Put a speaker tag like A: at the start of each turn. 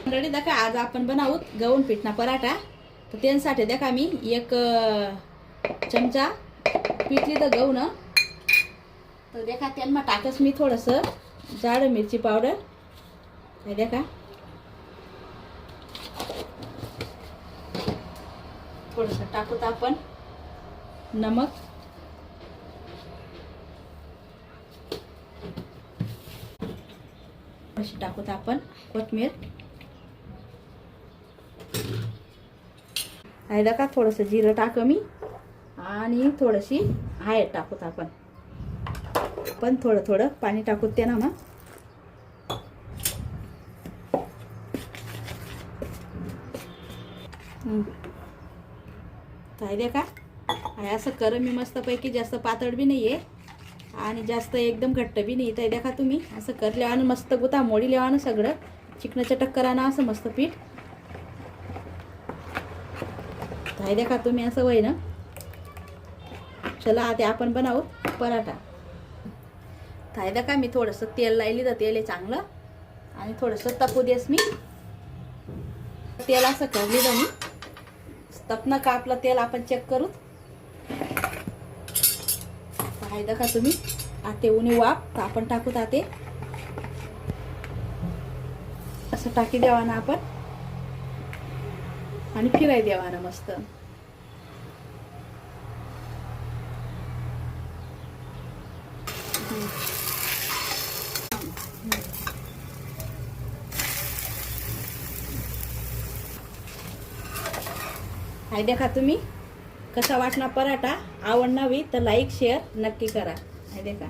A: मंडळी देखा आज आपण बनावूत गहून पिठना पराठा. तर त्यांसाठी देखा मी एक चमचा पिठली तर गहून तर देखा त्यांना टाकस मी थोडंसं जाड मिरची पावडर हे देखा थोडंसं टाकूत आपण नमक अशी टाकूत आपण कोथिंबीर आहे देखा थोडंसं जिरं टाक मी आणि थोडीशी हळद टाकूत आपण थोडं थोडं पाणी टाकूत ते ना मग काय देखा आहे असं कर मी मस्तपैकी जास्त पातळ बी नाही आहे आणि जास्त एकदम घट्ट बी नाही. तर देखा तुम्ही असं करल्या आणि मस्त गुता मोडी लेवानं सगळं चिकन चटक कराना असं मस्त पीठ काय देखा तुम्ही असं वय ना. चला आता आपण बनावू पराठा. काय देखा मी थोडंसं तेल लायली तर तेल आहे चांगलं आणि थोडंसं तपू देस मी तेल असं करली तर मी तपनं का आपलं तेल आपण चेक करू. काय देखा तुम्ही आते उन्ही वाप तर आपण टाकू आते असं टाकी द्यावा ना आपण आणि फिराय द्यावा ना मस्त. हाय देखा तुम्ही कसा वाटला पराठा. आवडला तर लाईक शेअर नक्की करा. हाय देखा.